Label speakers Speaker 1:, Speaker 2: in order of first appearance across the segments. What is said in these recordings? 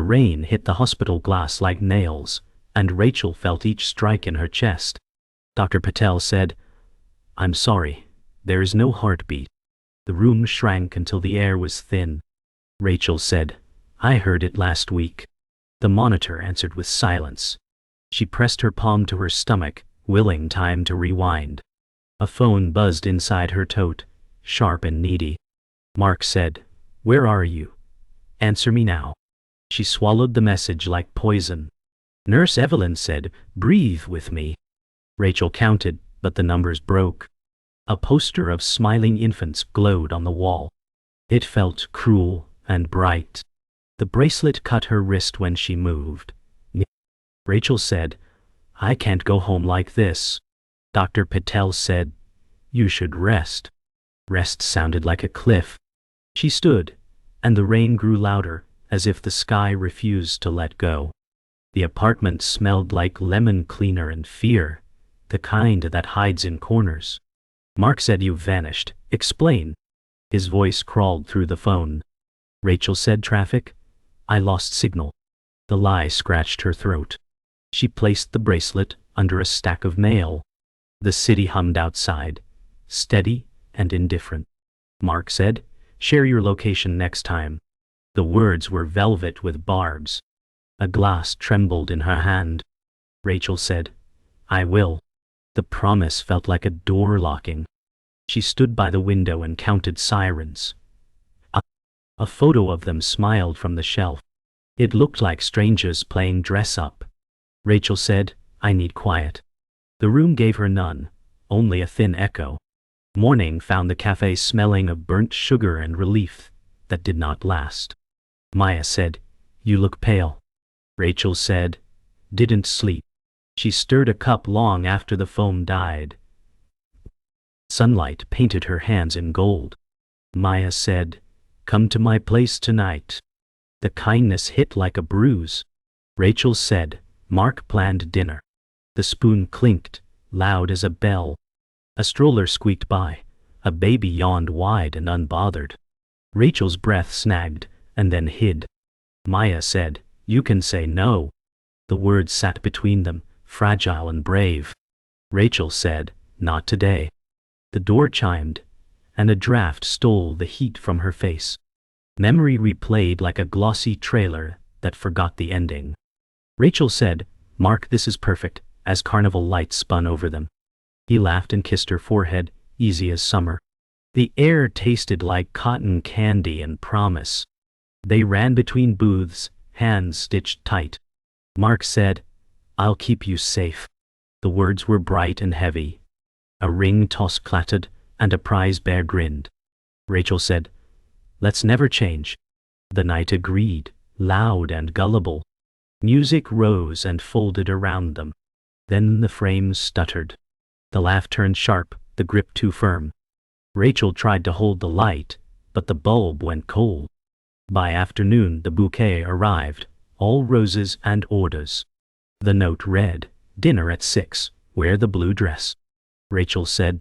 Speaker 1: rain hit the hospital glass like nails, and Rachel felt each strike in her chest. Dr. Patel said, "I'm sorry, there is no heartbeat." The room shrank until the air was thin. Rachel said, "I heard it last week." The monitor answered with silence. She pressed her palm to her stomach, willing time to rewind. A phone buzzed inside her tote, sharp and needy. Mark said, "Where are you? Answer me now." She swallowed the message like poison. Nurse Evelyn said, "Breathe with me." Rachel counted, but the numbers broke. A poster of smiling infants glowed on the wall. It felt cruel and bright. The bracelet cut her wrist when she moved. Rachel said, "I can't go home like this." Dr. Patel said, "You should rest." Rest sounded like a cliff. She stood, and the rain grew louder, as if the sky refused to let go. The apartment smelled like lemon cleaner and fear, the kind that hides in corners. Mark said, "You vanished. Explain." His voice crawled through the phone. Rachel said, "Traffic. I lost signal." The lie scratched her throat. She placed the bracelet under a stack of mail. The city hummed outside, steady and indifferent. Mark said, "Share your location next time." The words were velvet with barbs. A glass trembled in her hand. Rachel said, "I will." The promise felt like a door locking. She stood by the window and counted sirens. A photo of them smiled from the shelf. It looked like strangers playing dress-up. Rachel said, "I need quiet." The room gave her none, only a thin echo. Morning found the cafe smelling of burnt sugar and relief that did not last. Maya said, "You look pale." Rachel said, "Didn't sleep." She stirred a cup long after the foam died. Sunlight painted her hands in gold. Maya said, "Come to my place tonight." The kindness hit like a bruise. Rachel said, "Mark planned dinner." The spoon clinked, loud as a bell. A stroller squeaked by. A baby yawned wide and unbothered. Rachel's breath snagged, and then hid. Maya said, "You can say no." The words sat between them, fragile and brave. Rachel said, "Not today." The door chimed, and a draft stole the heat from her face. Memory replayed like a glossy trailer that forgot the ending. Rachel said, "Mark, this is perfect," as carnival lights spun over them. He laughed and kissed her forehead, easy as summer. The air tasted like cotton candy and promise. They ran between booths, hands stitched tight. Mark said, "I'll keep you safe." The words were bright and heavy. A ring toss clattered, and a prize bear grinned. Rachel said, "Let's never change." The night agreed, loud and gullible. Music rose and folded around them. Then the frames stuttered. The laugh turned sharp, the grip too firm. Rachel tried to hold the light, but the bulb went cold. By afternoon the bouquet arrived, all roses and orders. The note read, "Dinner at 6, wear the blue dress." Rachel said,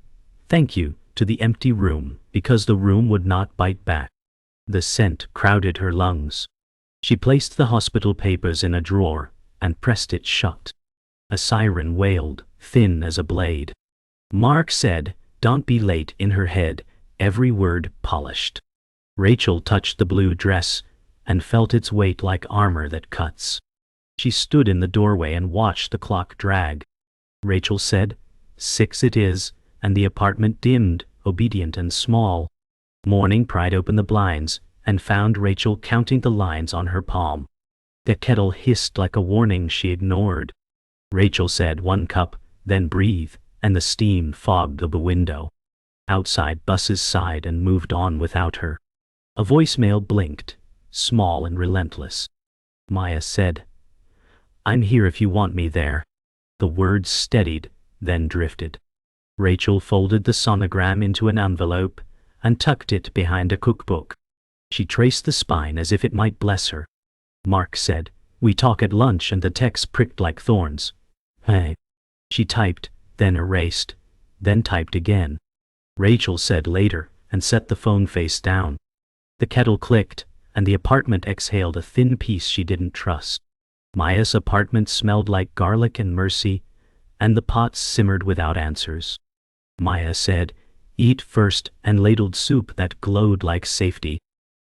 Speaker 1: "Thank you," to the empty room, because the room would not bite back. The scent crowded her lungs. She placed the hospital papers in a drawer and pressed it shut. A siren wailed, thin as a blade. Mark said, "Don't be late," in her head, every word polished. Rachel touched the blue dress and felt its weight like armor that cuts. She stood in the doorway and watched the clock drag. Rachel said, "6 it is," and the apartment dimmed, obedient and small. Morning pried open the blinds and found Rachel counting the lines on her palm. The kettle hissed like a warning she ignored. Rachel said, "1 cup, then breathe," and the steam fogged the window. Outside buses sighed and moved on without her. A voicemail blinked, small and relentless. Maya said, "I'm here if you want me there." The words steadied, then drifted. Rachel folded the sonogram into an envelope and tucked it behind a cookbook. She traced the spine as if it might bless her. Mark said, "We talk at lunch," and the text pricked like thorns. "Hey." She typed, then erased, then typed again. Rachel said later, and set the phone face down. The kettle clicked, and the apartment exhaled a thin peace she didn't trust. Maya's apartment smelled like garlic and mercy, and the pots simmered without answers. Maya said, "Eat first," and ladled soup that glowed like safety.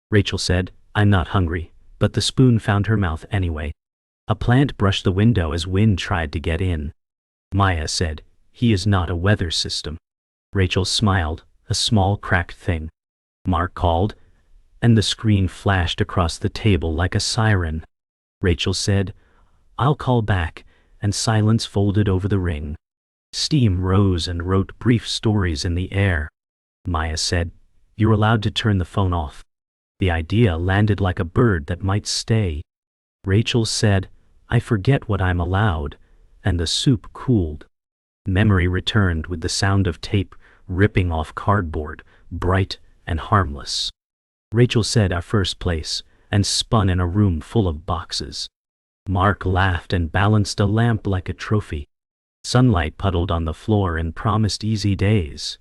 Speaker 1: Rachel said, "I'm not hungry," but the spoon found her mouth anyway. A plant brushed the window as wind tried to get in. Maya said, "He is not a weather system." Rachel smiled, a small cracked thing. Mark called, and the screen flashed across the table like a siren. Rachel said, "I'll call back," and silence folded over the ring. Steam rose and wrote brief stories in the air. Maya said, "You're allowed to turn the phone off." The idea landed like a bird that might stay. Rachel said, "I forget what I'm allowed," and the soup cooled. Memory returned with the sound of tape ripping off cardboard, bright and harmless. Rachel said, "Our first place," and spun in a room full of boxes. Mark laughed and balanced a lamp like a trophy. Sunlight puddled on the floor and promised easy days.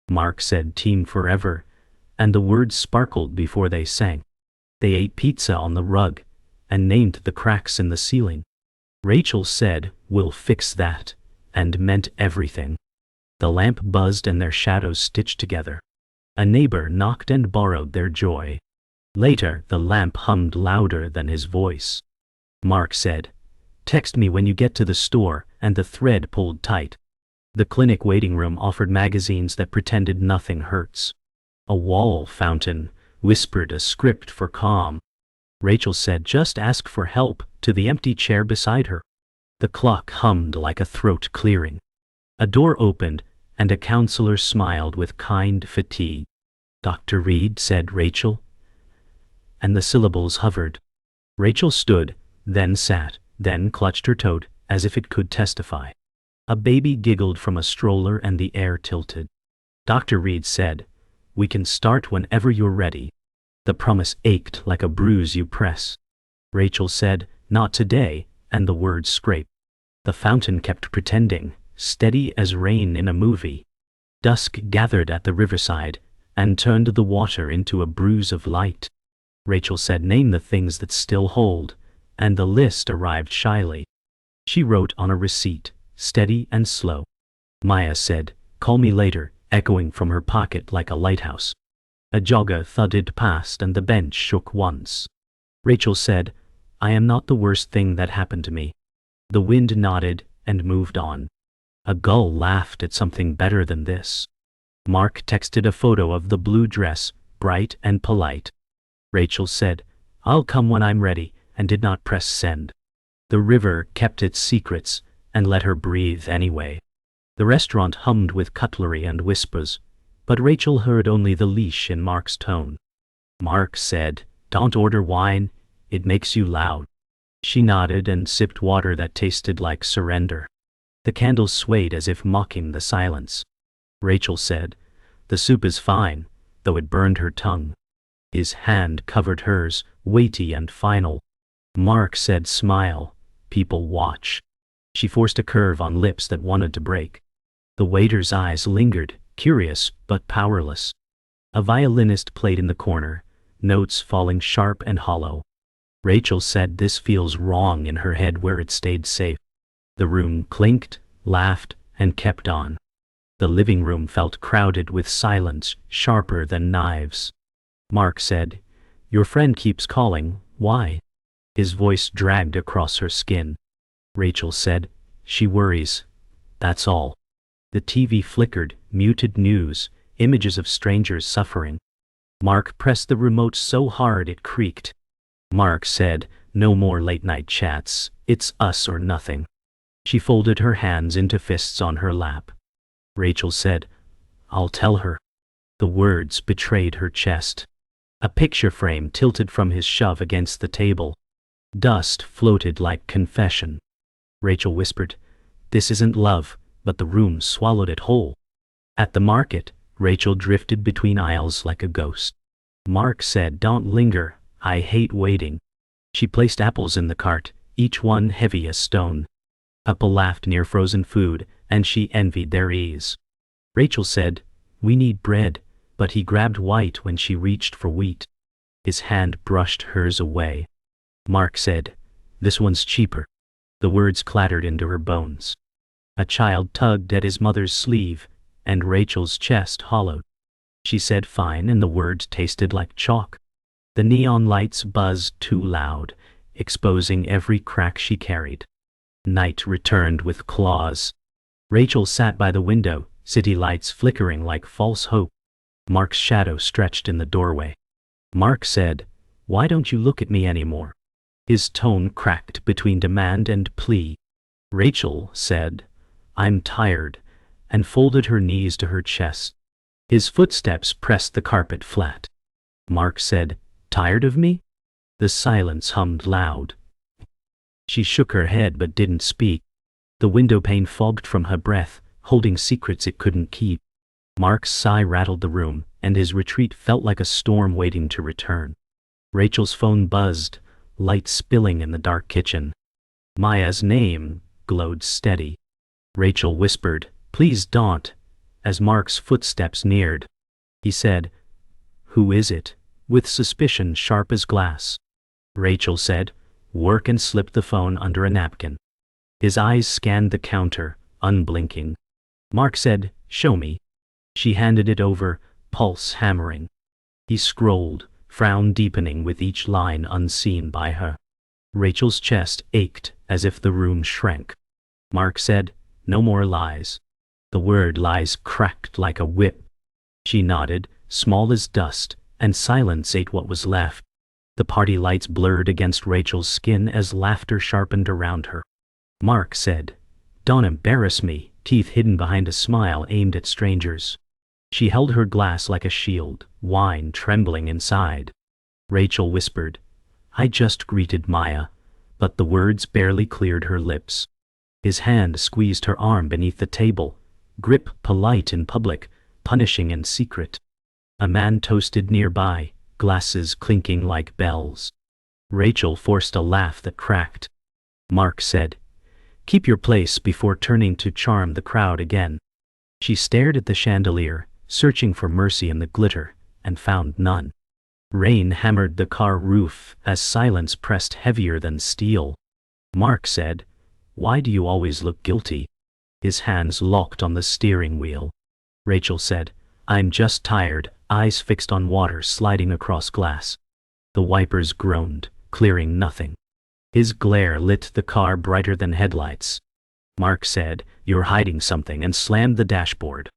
Speaker 1: Mark said, "Team forever," and the words sparkled before they sank. They ate pizza on the rug and named the cracks in the ceiling. Rachel said, "We'll fix that," and meant everything. The lamp buzzed and their shadows stitched together. A neighbor knocked and borrowed their joy. Later, the lamp hummed louder than his voice. Mark said, "Text me when you get to the store," and the thread pulled tight. The clinic waiting room offered magazines that pretended nothing hurts. A wall fountain whispered a script for calm. Rachel said, "Just ask for help," to the empty chair beside her. The clock hummed like a throat clearing. A door opened, and a counselor smiled with kind fatigue. "Dr. Reed," said Rachel, and the syllables hovered. Rachel stood, then sat, then clutched her toad, as if it could testify. A baby giggled from a stroller and the air tilted. Dr. Reed said, "We can start whenever you're ready." The promise ached like a bruise you press. Rachel said, "Not today," and the words scraped. The fountain kept pretending, steady as rain in a movie. Dusk gathered at the riverside and turned the water into a bruise of light. Rachel said, "Name the things that still hold," and the list arrived shyly. She wrote on a receipt, steady and slow. Maya said, "Call me later," echoing from her pocket like a lighthouse. A jogger thudded past and the bench shook once. Rachel said, "I am not the worst thing that happened to me." The wind nodded and moved on. A gull laughed at something better than this. Mark texted a photo of the blue dress, bright and polite. Rachel said, "I'll come when I'm ready," and did not press send. The river kept its secrets and let her breathe anyway. The restaurant hummed with cutlery and whispers, but Rachel heard only the leash in Mark's tone. Mark said, "Don't order wine, it makes you loud." She nodded and sipped water that tasted like surrender. The candles swayed as if mocking the silence. Rachel said, "The soup is fine," though it burned her tongue. His hand covered hers, weighty and final. Mark said, "Smile, people watch." She forced a curve on lips that wanted to break. The waiter's eyes lingered, curious but powerless. A violinist played in the corner, notes falling sharp and hollow. Rachel said, "This feels wrong," in her head where it stayed safe. The room clinked, laughed, and kept on. The living room felt crowded with silence, sharper than knives. Mark said, "Your friend keeps calling, why?" His voice dragged across her skin. Rachel said, "She worries. That's all." The TV flickered, muted news, images of strangers suffering. Mark pressed the remote so hard it creaked. Mark said, "No more late-night chats, it's us or nothing." She folded her hands into fists on her lap. Rachel said, "I'll tell her." The words betrayed her chest. A picture frame tilted from his shove against the table. Dust floated like confession. Rachel whispered, "This isn't love," but the room swallowed it whole. At the market, Rachel drifted between aisles like a ghost. Mark said, "Don't linger, I hate waiting." She placed apples in the cart, each one heavy as stone. Papa laughed near frozen food, and she envied their ease. Rachel said, "We need bread," but he grabbed white when she reached for wheat. His hand brushed hers away. Mark said, "This one's cheaper." The words clattered into her bones. A child tugged at his mother's sleeve, and Rachel's chest hollowed. She said fine, and the word tasted like chalk. The neon lights buzzed too loud, exposing every crack she carried. Night returned with claws. Rachel sat by the window, city lights flickering like false hope. Mark's shadow stretched in the doorway. Mark said, "Why don't you look at me anymore?" His tone cracked between demand and plea. Rachel said, "I'm tired," and folded her knees to her chest. His footsteps pressed the carpet flat. Mark said, "Tired of me?" The silence hummed loud. She shook her head but didn't speak. The window pane fogged from her breath, holding secrets it couldn't keep. Mark's sigh rattled the room, and his retreat felt like a storm waiting to return. Rachel's phone buzzed, light spilling in the dark kitchen. Maya's name glowed steady. Rachel whispered, "Please don't," as Mark's footsteps neared. He said, "Who is it?" with suspicion sharp as glass. Rachel said, "Work," and slipped the phone under a napkin. His eyes scanned the counter, unblinking. Mark said, "Show me." She handed it over, pulse hammering. He scrolled, frown deepening with each line unseen by her. Rachel's chest ached as if the room shrank. Mark said, "No more lies." The word lies cracked like a whip. She nodded, small as dust, and silence ate what was left. The party lights blurred against Rachel's skin as laughter sharpened around her. Mark said, "Don't embarrass me," teeth hidden behind a smile aimed at strangers. She held her glass like a shield, wine trembling inside. Rachel whispered, "I just greeted Maya," but the words barely cleared her lips. His hand squeezed her arm beneath the table, grip polite in public, punishing in secret. A man toasted nearby, glasses clinking like bells. Rachel forced a laugh that cracked. Mark said, "Keep your place," before turning to charm the crowd again. She stared at the chandelier, searching for mercy in the glitter, and found none. Rain hammered the car roof as silence pressed heavier than steel. Mark said, "Why do you always look guilty?" His hands locked on the steering wheel. Rachel said, "I'm just tired," eyes fixed on water sliding across glass. The wipers groaned, clearing nothing. His glare lit the car brighter than headlights. Mark said, "You're hiding something," and slammed the dashboard.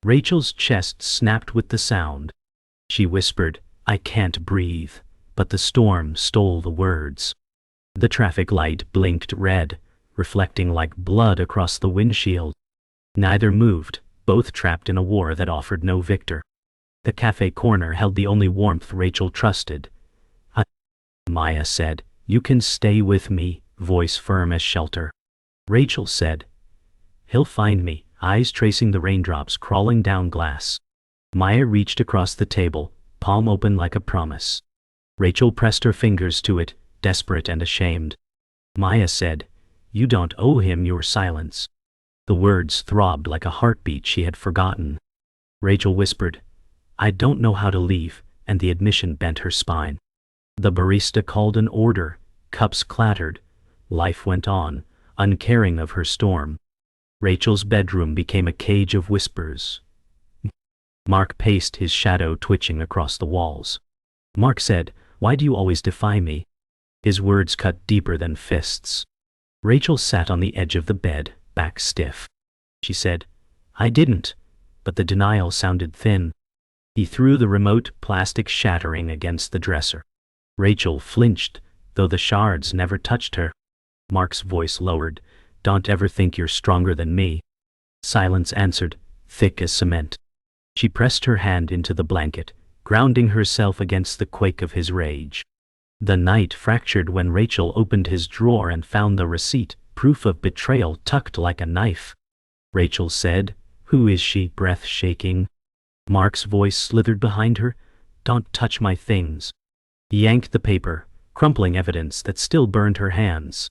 Speaker 1: Rachel's chest snapped with the sound. She whispered, "I can't breathe," but the storm stole the words. The traffic light blinked red, reflecting like blood across the windshield. Neither moved, both trapped in a war that offered no victor. The cafe corner held the only warmth Rachel trusted. Maya said, "You can stay with me," voice firm as shelter. Rachel said, "He'll find me," eyes tracing the raindrops crawling down glass. Maya reached across the table, palm open like a promise. Rachel pressed her fingers to it, desperate and ashamed. Maya said, "You don't owe him your silence." The words throbbed like a heartbeat she had forgotten. Rachel whispered, "I don't know how to leave," and the admission bent her spine. The barista called an order, cups clattered. Life went on, uncaring of her storm. Rachel's bedroom became a cage of whispers. Mark paced, his shadow twitching across the walls. Mark said, "Why do you always defy me?" His words cut deeper than fists. Rachel sat on the edge of the bed, back stiff. She said, "I didn't," but the denial sounded thin. He threw the remote, plastic shattering against the dresser. Rachel flinched, though the shards never touched her. Mark's voice lowered, "Don't ever think you're stronger than me." Silence answered, thick as cement. She pressed her hand into the blanket, grounding herself against the quake of his rage. The night fractured when Rachel opened his drawer and found the receipt, proof of betrayal tucked like a knife. Rachel said, "Who is she?" breath shaking. Mark's voice slithered behind her, "Don't touch my things." He yanked the paper, crumpling evidence that still burned her hands.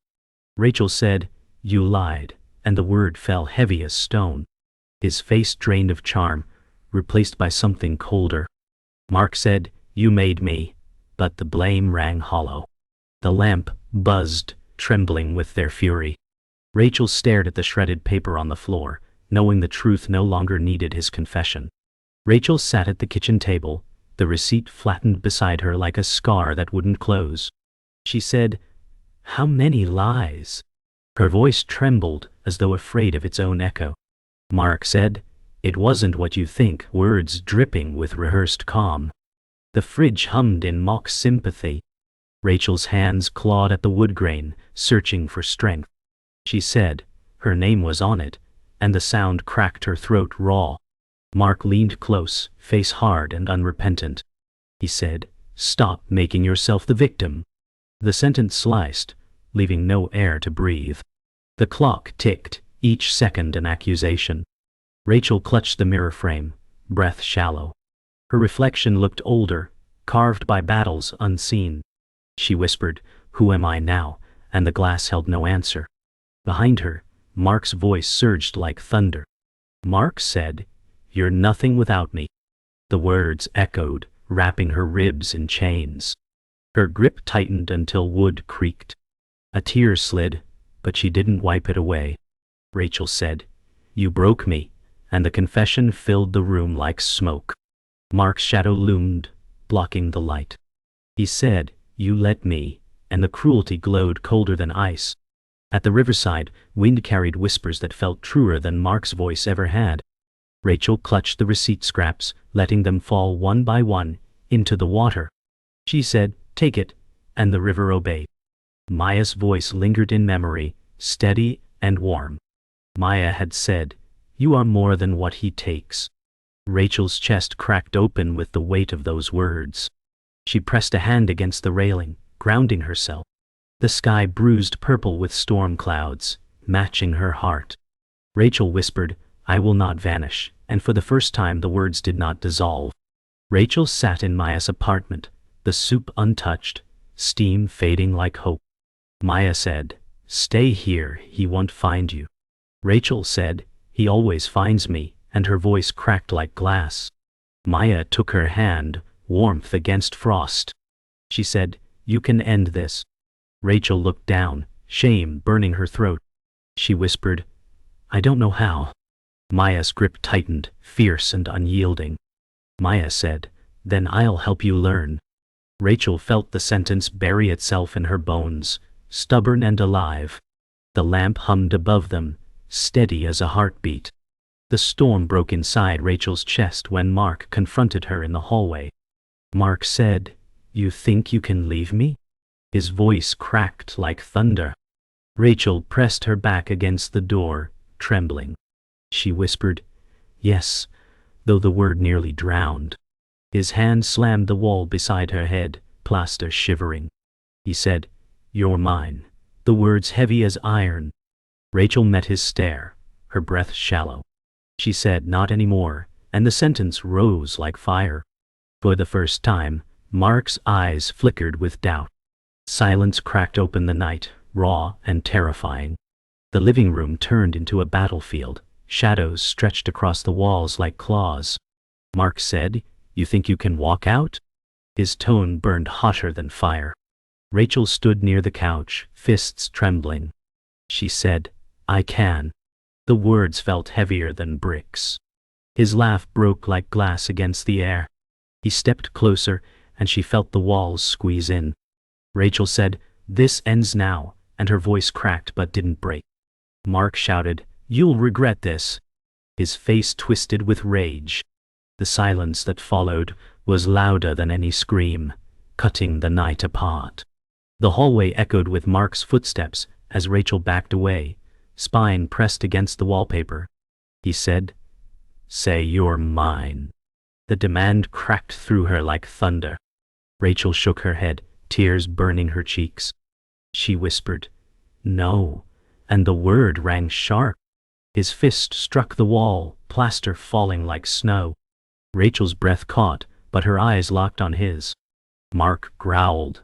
Speaker 1: Rachel said, "You lied," and the word fell heavy as stone. His face drained of charm, replaced by something colder. Mark said, "You made me," but the blame rang hollow. The lamp buzzed, trembling with their fury. Rachel stared at the shredded paper on the floor, knowing the truth no longer needed his confession. Rachel sat at the kitchen table, the receipt flattened beside her like a scar that wouldn't close. She said, "How many lies?" Her voice trembled as though afraid of its own echo. Mark said, "It wasn't what you think," words dripping with rehearsed calm. The fridge hummed in mock sympathy. Rachel's hands clawed at the wood grain, searching for strength. She said, her name was on it, and the sound cracked her throat raw. Mark leaned close, face hard and unrepentant. He said, "Stop making yourself the victim." The sentence sliced, leaving no air to breathe. The clock ticked, each second an accusation. Rachel clutched the mirror frame, breath shallow. Her reflection looked older, carved by battles unseen. She whispered, "Who am I now?" and the glass held no answer. Behind her, Mark's voice surged like thunder. Mark said, "You're nothing without me." The words echoed, wrapping her ribs in chains. Her grip tightened until wood creaked. A tear slid, but she didn't wipe it away. Rachel said, "You broke me," and the confession filled the room like smoke. Mark's shadow loomed, blocking the light. He said, "You let me," and the cruelty glowed colder than ice. At the riverside, wind carried whispers that felt truer than Mark's voice ever had. Rachel clutched the receipt scraps, letting them fall one by one into the water. She said, "Take it," and the river obeyed. Maya's voice lingered in memory, steady and warm. Maya had said, "You are more than what he takes." Rachel's chest cracked open with the weight of those words. She pressed a hand against the railing, grounding herself. The sky bruised purple with storm clouds, matching her heart. Rachel whispered, "I will not vanish," and for the first time the words did not dissolve. Rachel sat in Maya's apartment, the soup untouched, steam fading like hope. Maya said, "Stay here, he won't find you." Rachel said, "He always finds me," and her voice cracked like glass. Maya took her hand, warmth against frost. She said, "You can end this." Rachel looked down, shame burning her throat. She whispered, "I don't know how." Maya's grip tightened, fierce and unyielding. Maya said, "Then I'll help you learn." Rachel felt the sentence bury itself in her bones, stubborn and alive. The lamp hummed above them, steady as a heartbeat. The storm broke inside Rachel's chest when Mark confronted her in the hallway. Mark said, "You think you can leave me?" His voice cracked like thunder. Rachel pressed her back against the door, trembling. She whispered, "Yes," though the word nearly drowned. His hand slammed the wall beside her head, plaster shivering. He said, "You're mine," the words heavy as iron. Rachel met his stare, her breath shallow. She said, "Not anymore," and the sentence rose like fire. For the first time, Mark's eyes flickered with doubt. Silence cracked open the night, raw and terrifying. The living room turned into a battlefield. Shadows stretched across the walls like claws. Mark said, "You think you can walk out?" His tone burned hotter than fire. Rachel stood near the couch, fists trembling. She said, "I can." The words felt heavier than bricks. His laugh broke like glass against the air. He stepped closer, and she felt the walls squeeze in. Rachel said, "This ends now," and her voice cracked but didn't break. Mark shouted, "You'll regret this." His face twisted with rage. The silence that followed was louder than any scream, cutting the night apart. The hallway echoed with Mark's footsteps as Rachel backed away, spine pressed against the wallpaper. He said, "Say you're mine." The demand cracked through her like thunder. Rachel shook her head, tears burning her cheeks. She whispered, "No," and the word rang sharp. His fist struck the wall, plaster falling like snow. Rachel's breath caught, but her eyes locked on his. Mark growled,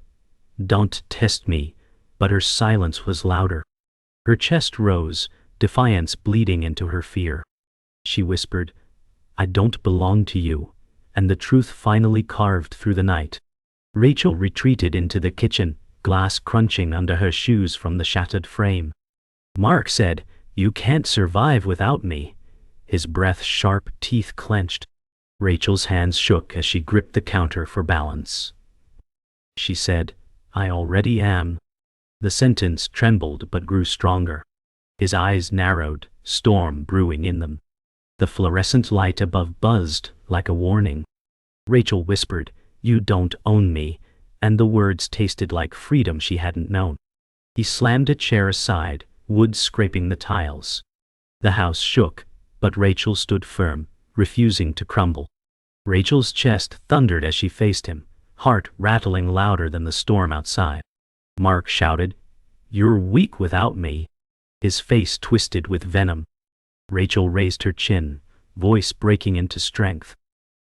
Speaker 1: "Don't test me," but her silence was louder. Her chest rose, defiance bleeding into her fear. She whispered, "I don't belong to you," and the truth finally carved through the night. Rachel retreated into the kitchen, glass crunching under her shoes from the shattered frame. Mark said, "You can't survive without me." His breath sharp, teeth clenched. Rachel's hands shook as she gripped the counter for balance. She said, "I already am." The sentence trembled but grew stronger. His eyes narrowed, storm brewing in them. The fluorescent light above buzzed like a warning. Rachel whispered, "You don't own me," and the words tasted like freedom she hadn't known. He slammed a chair aside, wood scraping the tiles. The house shook, but Rachel stood firm, refusing to crumble. Rachel's chest thundered as she faced him, heart rattling louder than the storm outside. Mark shouted, "You're weak without me." His face twisted with venom. Rachel raised her chin, voice breaking into strength.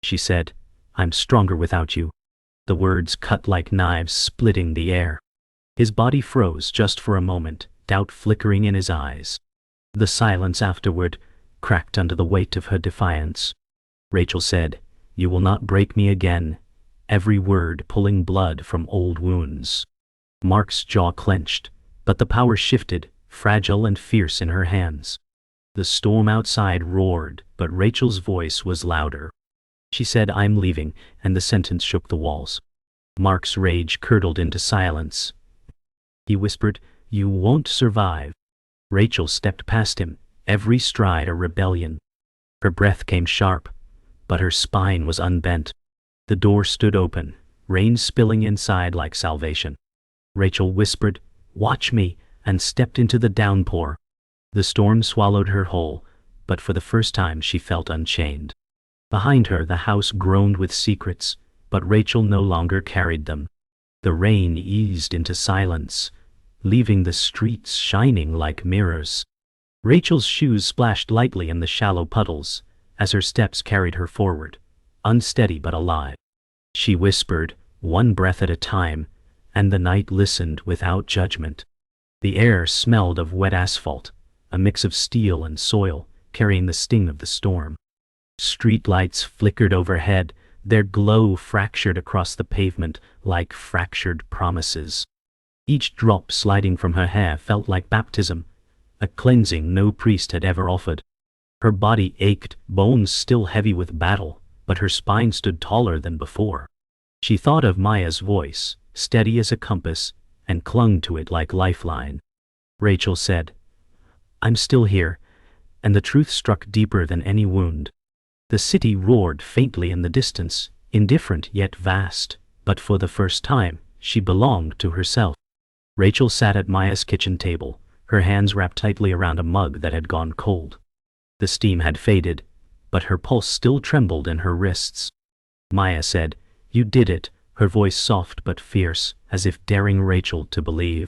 Speaker 1: She said, "I'm stronger without you." The words cut like knives, splitting the air. His body froze just for a moment, doubt flickering in his eyes. The silence afterward cracked under the weight of her defiance. Rachel said, "You will not break me again," every word pulling blood from old wounds. Mark's jaw clenched, but the power shifted, fragile and fierce in her hands. The storm outside roared, but Rachel's voice was louder. She said, "I'm leaving," and the sentence shook the walls. Mark's rage curdled into silence. He whispered, "You won't survive." Rachel stepped past him, every stride a rebellion. Her breath came sharp, but her spine was unbent. The door stood open, rain spilling inside like salvation. Rachel whispered, "Watch me," and stepped into the downpour. The storm swallowed her whole, but for the first time she felt unchained. Behind her the house groaned with secrets, but Rachel no longer carried them. The rain eased into silence, leaving the streets shining like mirrors. Rachel's shoes splashed lightly in the shallow puddles as her steps carried her forward, unsteady but alive. She whispered, one breath at a time, and the night listened without judgment. The air smelled of wet asphalt, a mix of steel and soil, carrying the sting of the storm. Street lights flickered overhead, their glow fractured across the pavement like fractured promises. Each drop sliding from her hair felt like baptism, a cleansing no priest had ever offered. Her body ached, bones still heavy with battle, but her spine stood taller than before. She thought of Maya's voice, steady as a compass, and clung to it like lifeline. Rachel said, "I'm still here," and the truth struck deeper than any wound. The city roared faintly in the distance, indifferent yet vast, but for the first time, she belonged to herself. Rachel sat at Maya's kitchen table, her hands wrapped tightly around a mug that had gone cold. The steam had faded, but her pulse still trembled in her wrists. Maya said, "You did it," her voice soft but fierce, as if daring Rachel to believe.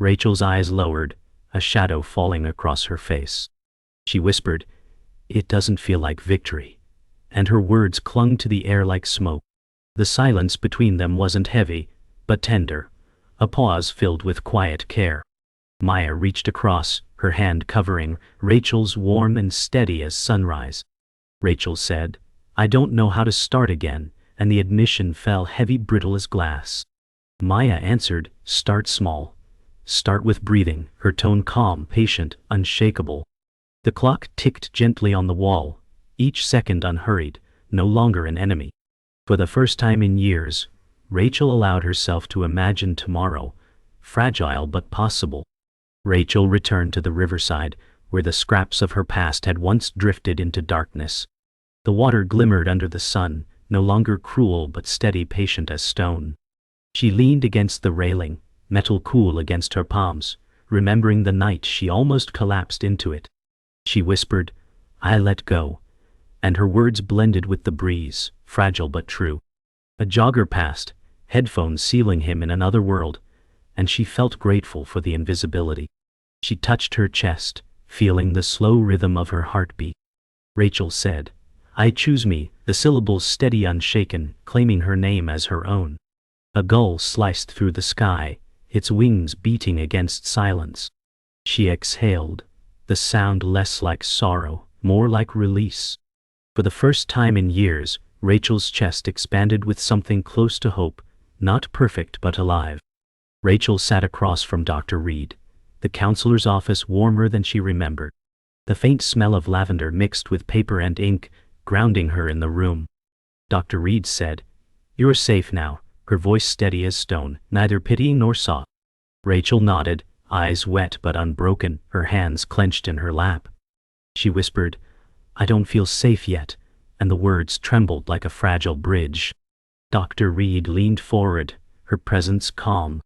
Speaker 1: Rachel's eyes lowered, a shadow falling across her face. She whispered, "It doesn't feel like victory," and her words clung to the air like smoke. The silence between them wasn't heavy, but tender, a pause filled with quiet care. Maya reached across, her hand covering Rachel's, warm and steady as sunrise. Rachel said, "I don't know how to start again," and the admission fell heavy, brittle as glass. Maya answered, "Start small. Start with breathing," her tone calm, patient, unshakable. The clock ticked gently on the wall, each second unhurried, no longer an enemy. For the first time in years, Rachel allowed herself to imagine tomorrow, fragile but possible. Rachel returned to the riverside, where the scraps of her past had once drifted into darkness. The water glimmered under the sun, no longer cruel but steady, patient as stone. She leaned against the railing, metal cool against her palms, remembering the night she almost collapsed into it. She whispered, "I let go," and her words blended with the breeze, fragile but true. A jogger passed, headphones sealing him in another world, and she felt grateful for the invisibility. She touched her chest, feeling the slow rhythm of her heartbeat. Rachel said, "I choose me," the syllables steady, unshaken, claiming her name as her own. A gull sliced through the sky, its wings beating against silence. She exhaled, the sound less like sorrow, more like release. For the first time in years, Rachel's chest expanded with something close to hope, not perfect but alive. Rachel sat across from Dr. Reed, the counselor's office warmer than she remembered. The faint smell of lavender mixed with paper and ink, grounding her in the room. Dr. Reed said, "You're safe now," her voice steady as stone, neither pitying nor soft. Rachel nodded, eyes wet but unbroken, her hands clenched in her lap. She whispered, "I don't feel safe yet," and the words trembled like a fragile bridge. Dr. Reed leaned forward, her presence calm.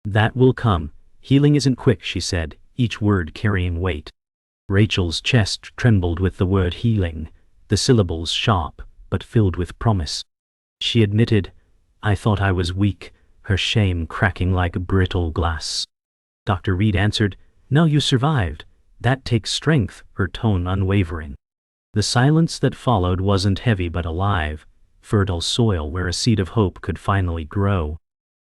Speaker 1: "That will come. Healing isn't quick," she said, each word carrying weight. Rachel's chest trembled with the word healing, the syllables sharp, but filled with promise. She admitted, "I thought I was weak," her shame cracking like brittle glass. Dr. Reed answered, "No, you survived. That takes strength," her tone unwavering. The silence that followed wasn't heavy but alive, fertile soil where a seed of hope could finally grow.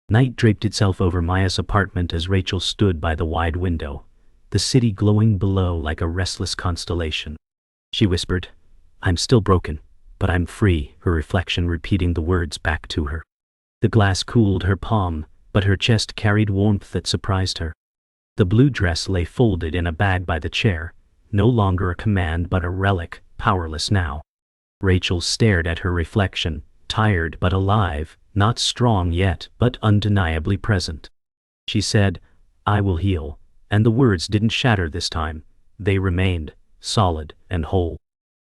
Speaker 1: Night draped itself over Maya's apartment as Rachel stood by the wide window, the city glowing below like a restless constellation. She whispered, "I'm still broken, but I'm free," her reflection repeating the words back to her. The glass cooled her palm, but her chest carried warmth that surprised her. The blue dress lay folded in a bag by the chair, no longer a command but a relic, powerless now. Rachel stared at her reflection, tired but alive, not strong yet, but undeniably present. She said, "I will heal," and the words didn't shatter this time. They remained, solid and whole.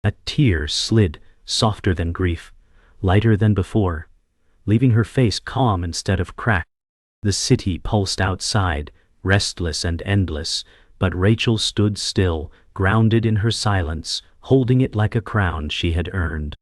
Speaker 1: A tear slid, softer than grief, lighter than before, leaving her face calm instead of cracked. The city pulsed outside, restless and endless, but Rachel stood still, grounded in her silence, holding it like a crown she had earned.